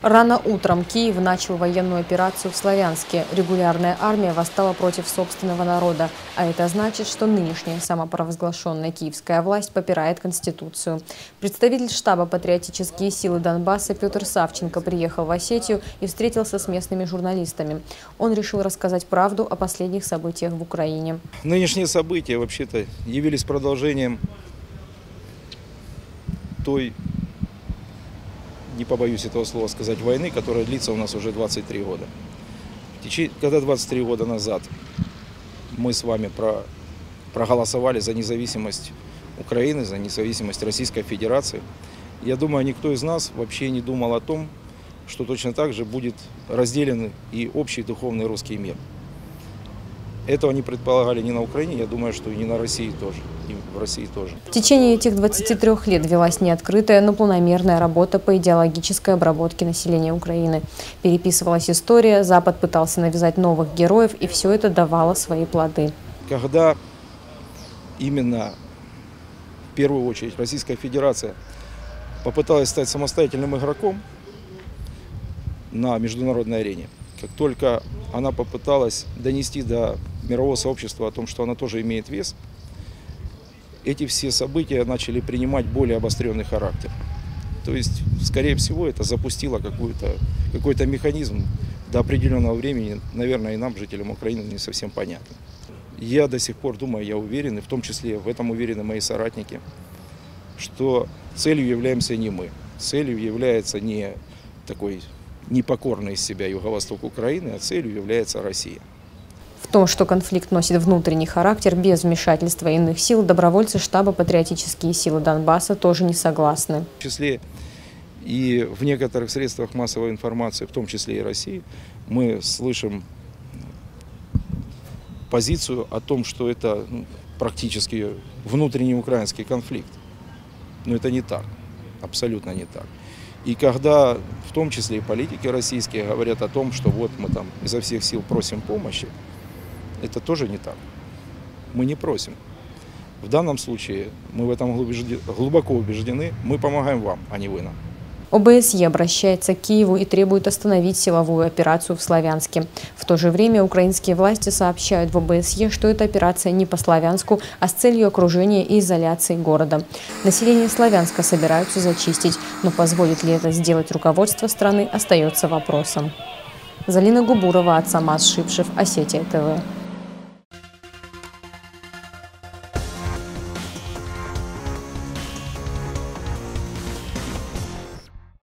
Рано утром Киев начал военную операцию в Славянске. Регулярная армия восстала против собственного народа. А это значит, что нынешняя самопровозглашенная киевская власть попирает Конституцию. Представитель штаба «Патриотические силы Донбасса» Петр Савченко приехал в Осетию и встретился с местными журналистами. Он решил рассказать правду о последних событиях в Украине. Нынешние события вообще-то явились продолжением той, не побоюсь этого слова сказать, войны, которая длится у нас уже 23 года. Когда 23 года назад мы с вами проголосовали за независимость Украины, за независимость Российской Федерации, я думаю, никто из нас вообще не думал о том, что точно так же будет разделен и общий духовный русский мир. Этого не предполагали ни на Украине, я думаю, что и не на России тоже, и в России тоже. В течение этих 23 лет велась не открытая, но планомерная работа по идеологической обработке населения Украины. Переписывалась история, Запад пытался навязать новых героев, и все это давало свои плоды. Когда именно в первую очередь Российская Федерация попыталась стать самостоятельным игроком на международной арене, как только она попыталась донести до мирового сообщества о том, что она тоже имеет вес, эти все события начали принимать более обостренный характер. То есть, скорее всего, это запустило какой-то механизм до определенного времени, наверное, и нам, жителям Украины, не совсем понятно. Я до сих пор думаю, я уверен, и в том числе в этом уверены мои соратники, что целью являемся не мы. Целью является не такой непокорный из себя юго-восток Украины, а целью является Россия. В том, что конфликт носит внутренний характер без вмешательства иных сил, добровольцы штаба «Патриотические силы Донбасса» тоже не согласны. В числе и в некоторых средствах массовой информации, в том числе и России, мы слышим позицию о том, что это практически внутренний украинский конфликт. Но это не так, абсолютно не так. И когда в том числе и политики российские говорят о том, что вот мы там изо всех сил просим помощи, это тоже не так. Мы не просим. В данном случае мы в этом глубоко убеждены, мы помогаем вам, а не вы нам. ОБСЕ обращается к Киеву и требует остановить силовую операцию в Славянске. В то же время украинские власти сообщают в ОБСЕ, что эта операция не по Славянску, а с целью окружения и изоляции города. Население Славянска собираются зачистить, но позволит ли это сделать руководство страны, остается вопросом. Залина Губурова, Ацамаз Шипшев, Осетия ТВ.